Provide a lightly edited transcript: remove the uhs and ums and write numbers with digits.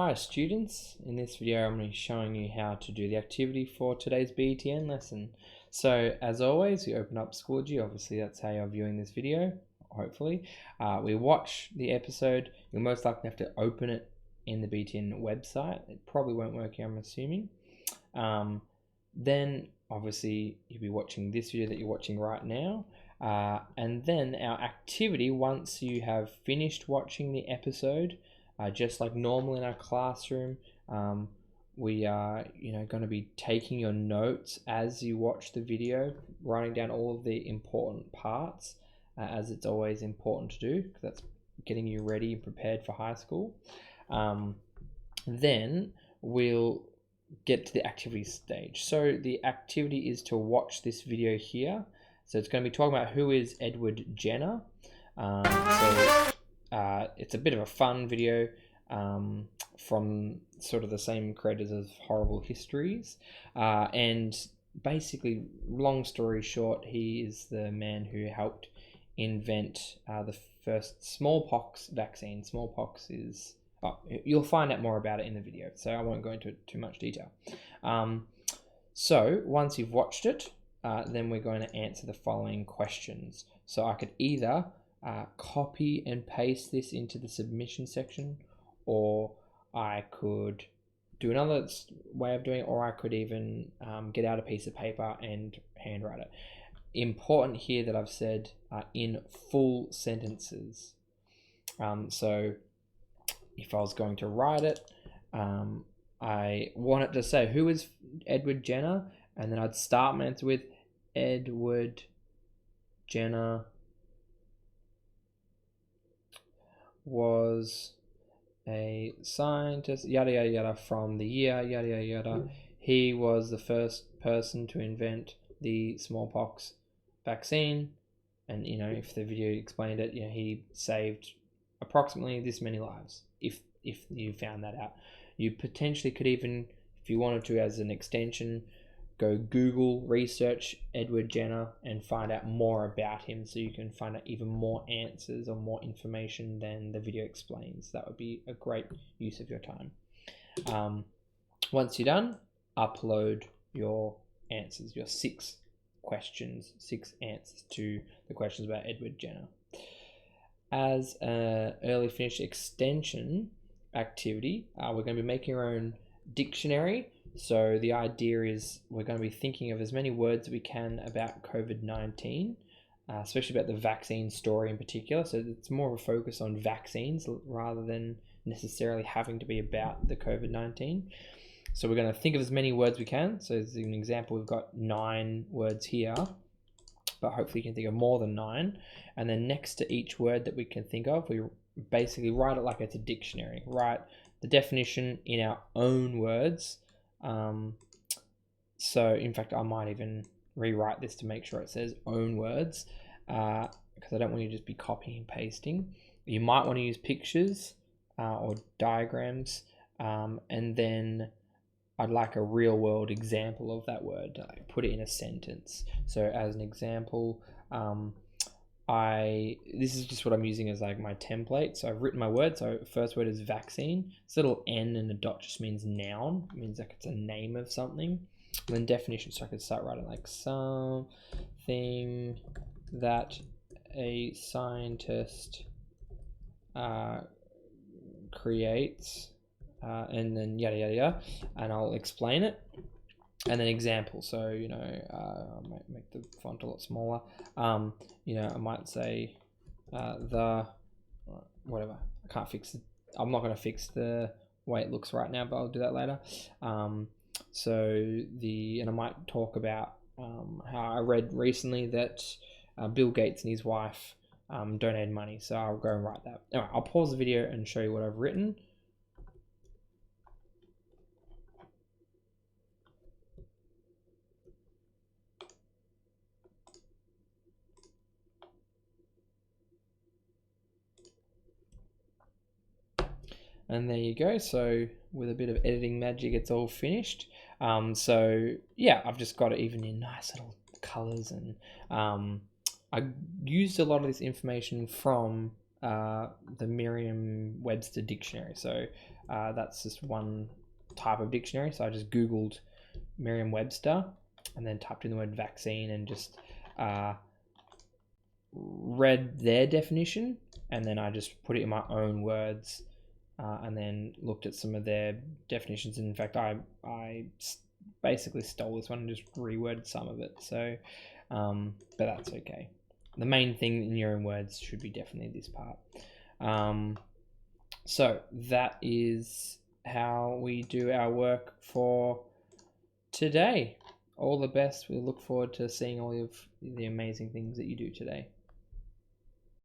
Hi students, in this video I'm going to be showing you how to do the activity for today's BTN lesson. So as always, we open up Schoology. Obviously that's how you're viewing this video, hopefully. We watch the episode. You'll most likely have to open it in the BTN website. It probably won't work here, I'm assuming. Then obviously you'll be watching this video that you're watching right now. And then our activity, once you have finished watching the episode, just like normal in our classroom, we are going to be taking your notes as you watch the video, writing down all of the important parts, as it's always important to do, because that's getting you ready and prepared for high school. Then we'll get to the activity stage. So the activity is to watch this video here. So it's going to be talking about who is Edward Jenner. It's a bit of a fun video from sort of the same creators as Horrible Histories. And basically, long story short, he is the man who helped invent the first smallpox vaccine. Smallpox is... you'll find out more about it in the video, so I won't go into too much detail. So once you've watched it, then we're going to answer the following questions. So I could either copy and paste this into the submission section, or I could do another way of doing it, or I could even get out a piece of paper and handwrite it. Important here that I've said in full sentences. So if I was going to write it, I want it to say, who is Edward Jenner? And then I'd start my answer with Edward Jenner was a scientist, yada yada yada, from the year yada yada yada. He was the first person to invent the smallpox vaccine, and if the video explained it, he saved approximately this many lives. If you found that out, you potentially could even, if you wanted to, as an extension, go Google, research Edward Jenner and find out more about him, so you can find out even more answers or more information than the video explains. That would be a great use of your time. Once you're done, upload your answers, your 6 questions, 6 answers to the questions about Edward Jenner. As an early finish extension activity, we're going to be making our own dictionary. So the idea is we're going to be thinking of as many words as we can about COVID-19, especially about the vaccine story in particular. So it's more of a focus on vaccines rather than necessarily having to be about the COVID-19. So we're going to think of as many words we can. So as an example, we've got 9 words here, but hopefully you can think of more than 9. And then next to each word that we can think of, we basically write it like it's a dictionary. Write the definition in our own words. So in fact, I might even rewrite this to make sure it says own words, because I don't want you to just be copying and pasting. You might want to use pictures or diagrams, and then I'd like a real world example of that word. Like put it in a sentence. So as an example, this is just what I'm using as like my template. So I've written my word. So first word is vaccine. This little N and a dot just means noun. It means like it's a name of something. And then definition. So I could start writing like something that a scientist creates, and then yada yada yada, and I'll explain it. And then example, so I might make the font a lot smaller. I might say whatever. I'm not going to fix the way it looks right now, but I'll do that later. And I might talk about how I read recently that Bill Gates and his wife donated money. So I'll go and write that. Anyway, I'll pause the video and show you what I've written. And there you go. So with a bit of editing magic, it's all finished. So yeah, I've just got it even in nice little colors, and I used a lot of this information from the Merriam-Webster dictionary. So that's just one type of dictionary. So I just Googled Merriam-Webster and then typed in the word vaccine and just read their definition, and then I just put it in my own words, and then looked at some of their definitions. And in fact, I basically stole this one and just reworded some of it. So, but that's okay. The main thing in your own words should be definitely this part. So that is how we do our work for today. All the best. We look forward to seeing all of the amazing things that you do today.